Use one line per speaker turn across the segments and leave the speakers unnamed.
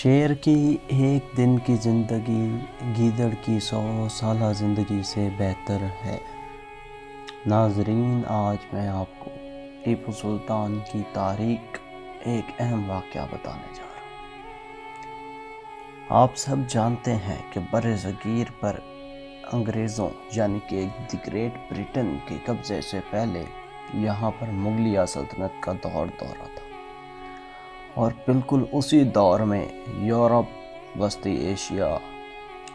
شیر کی ایک دن کی زندگی گیدڑ کی 100 سالہ زندگی سے بہتر ہے۔ ناظرین، آج میں آپ کو ٹیپو سلطان کی تاریخ ایک اہم واقعہ بتانے جا رہا ہوں۔ آپ سب جانتے ہیں کہ بر صغیر پر انگریزوں یعنی کہ دی گریٹ برٹن کے قبضے سے پہلے یہاں پر مغلیہ سلطنت کا دور تھا، اور بالکل اسی دور میں یورپ، وسطی ایشیا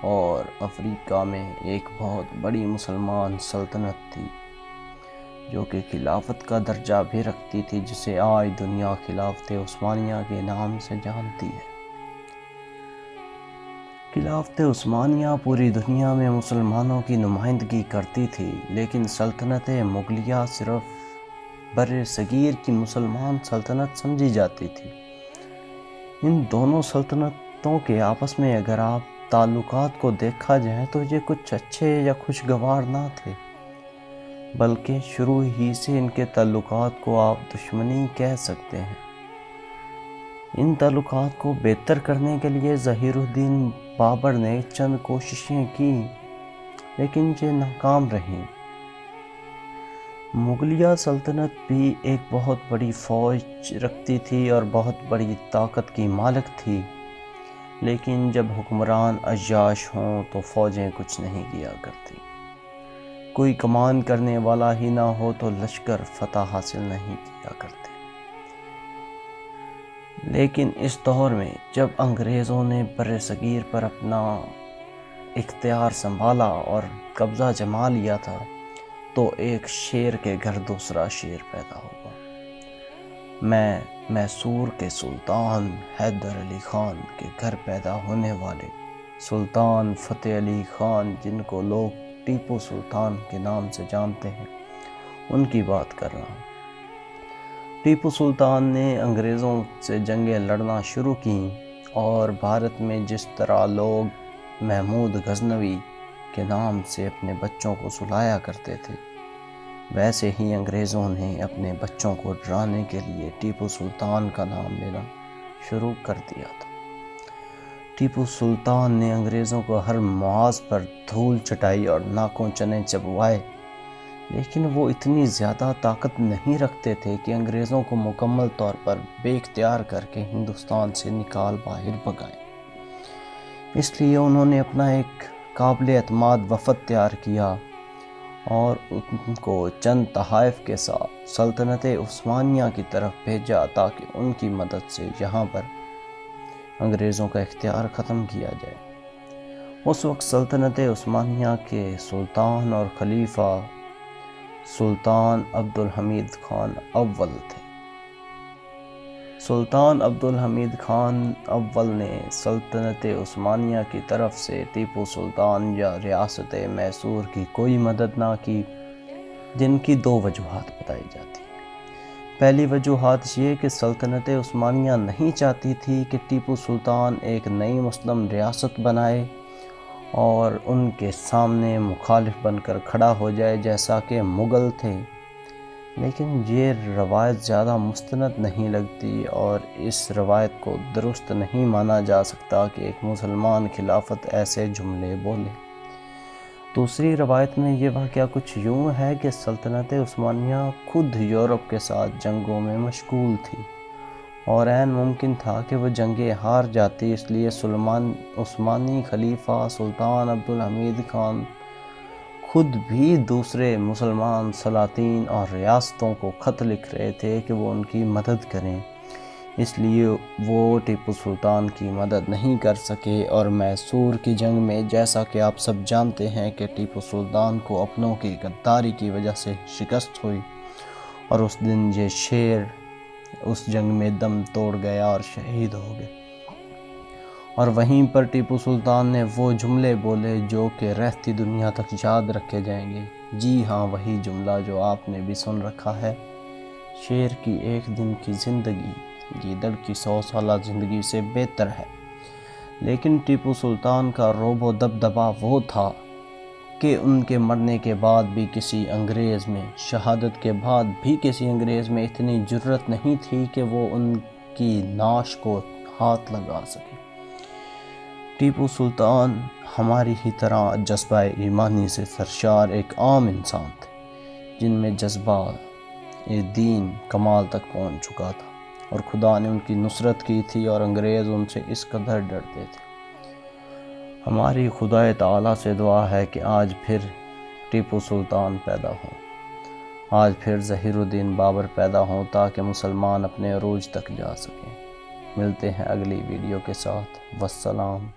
اور افریقہ میں ایک بہت بڑی مسلمان سلطنت تھی جو کہ خلافت کا درجہ بھی رکھتی تھی، جسے آج دنیا خلافت عثمانیہ کے نام سے جانتی ہے۔ خلافت عثمانیہ پوری دنیا میں مسلمانوں کی نمائندگی کرتی تھی، لیکن سلطنت مغلیہ صرف بر صغیر کی مسلمان سلطنت سمجھی جاتی تھی۔ ان دونوں سلطنتوں کے آپس میں اگر آپ تعلقات کو دیکھا جائے تو یہ کچھ اچھے یا خوشگوار نہ تھے، بلکہ شروع ہی سے ان کے تعلقات کو آپ دشمنی کہہ سکتے ہیں۔ ان تعلقات کو بہتر کرنے کے لیے ظہیر الدین بابر نے چند کوششیں کی، لیکن یہ ناکام رہیں۔ مغلیہ سلطنت بھی ایک بہت بڑی فوج رکھتی تھی اور بہت بڑی طاقت کی مالک تھی، لیکن جب حکمران عیاش ہوں تو فوجیں کچھ نہیں کیا کرتی۔ کوئی کمان کرنے والا ہی نہ ہو تو لشکر فتح حاصل نہیں کیا کرتے۔ لیکن اس دور میں جب انگریزوں نے بر صغیر پر اپنا اختیار سنبھالا اور قبضہ جما لیا تھا، تو ایک شیر کے گھر دوسرا شیر پیدا ہوا۔ میں میسور کے سلطان حیدر علی خان کے گھر پیدا ہونے والے سلطان فتح علی خان، جن کو لوگ ٹیپو سلطان کے نام سے جانتے ہیں، ان کی بات کر رہا ہوں۔ ٹیپو سلطان نے انگریزوں سے جنگیں لڑنا شروع کیں، اور بھارت میں جس طرح لوگ محمود غزنوی کے نام سے اپنے بچوں کو سلایا کرتے تھے، ویسے ہی انگریزوں نے اپنے بچوں کو ڈرانے کے لیے ٹیپو سلطان کا نام لینا شروع کر دیا تھا۔ ٹیپو سلطان نے انگریزوں کو ہر محاذ پر دھول چٹائی اور ناکوں چنے چبوائے، لیکن وہ اتنی زیادہ طاقت نہیں رکھتے تھے کہ انگریزوں کو مکمل طور پر بے اختیار کر کے ہندوستان سے نکال باہر بھگائیں۔ اس لیے انہوں نے اپنا ایک قابل اعتماد وفد تیار کیا اور ان کو چند تحائف کے ساتھ سلطنت عثمانیہ کی طرف بھیجا تاکہ ان کی مدد سے یہاں پر انگریزوں کا اختیار ختم کیا جائے۔ اس وقت سلطنت عثمانیہ کے سلطان اور خلیفہ سلطان عبد الحمید خان اول تھے۔ سلطان عبد الحمید خان اول نے سلطنت عثمانیہ کی طرف سے ٹیپو سلطان یا ریاست میسور کی کوئی مدد نہ کی، جن کی 2 وجوہات بتائی جاتی ہیں۔ پہلی وجوہات یہ کہ سلطنت عثمانیہ نہیں چاہتی تھی کہ ٹیپو سلطان ایک نئی مسلم ریاست بنائے اور ان کے سامنے مخالف بن کر کھڑا ہو جائے جیسا کہ مغل تھے، لیکن یہ روایت زیادہ مستند نہیں لگتی اور اس روایت کو درست نہیں مانا جا سکتا کہ ایک مسلمان خلافت ایسے جملے بولے۔ دوسری روایت میں یہ واقعہ کچھ یوں ہے کہ سلطنت عثمانیہ خود یورپ کے ساتھ جنگوں میں مشغول تھی اور عین ممکن تھا کہ وہ جنگیں ہار جاتی، اس لیے عثمانی خلیفہ سلطان عبد الحمید خان خود بھی دوسرے مسلمان سلاطین اور ریاستوں کو خط لکھ رہے تھے کہ وہ ان کی مدد کریں، اس لیے وہ ٹیپو سلطان کی مدد نہیں کر سکے۔ اور میسور کی جنگ میں جیسا کہ آپ سب جانتے ہیں کہ ٹیپو سلطان کو اپنوں کی غداری کی وجہ سے شکست ہوئی، اور اس دن یہ شیر اس جنگ میں دم توڑ گیا اور شہید ہو گئے۔ اور وہیں پر ٹیپو سلطان نے وہ جملے بولے جو کہ رہتی دنیا تک یاد رکھے جائیں گے۔ جی ہاں، وہی جملہ جو آپ نے بھی سن رکھا ہے، شیر کی ایک دن کی زندگی گیدڑ کی 100 سالہ زندگی سے بہتر ہے۔ لیکن ٹیپو سلطان کا رعب و دبدبا وہ تھا کہ ان کے مرنے کے بعد بھی کسی انگریز میں، شہادت کے بعد بھی کسی انگریز میں اتنی جرأت نہیں تھی کہ وہ ان کی نعش کو ہاتھ لگا سکے۔ ٹیپو سلطان ہماری ہی طرح جذبہ ایمانی سے سرشار ایک عام انسان تھے، جن میں جذبہ دین کمال تک پہنچ چکا تھا، اور خدا نے ان کی نصرت کی تھی اور انگریز ان سے اس قدر ڈرتے تھے۔ ہماری خدا تعالیٰ سے دعا ہے کہ آج پھر ٹیپو سلطان پیدا ہوں، آج پھر ظہیر الدین بابر پیدا ہوں، تاکہ مسلمان اپنے عروج تک جا سکیں۔ ملتے ہیں اگلی ویڈیو کے ساتھ۔ والسلام۔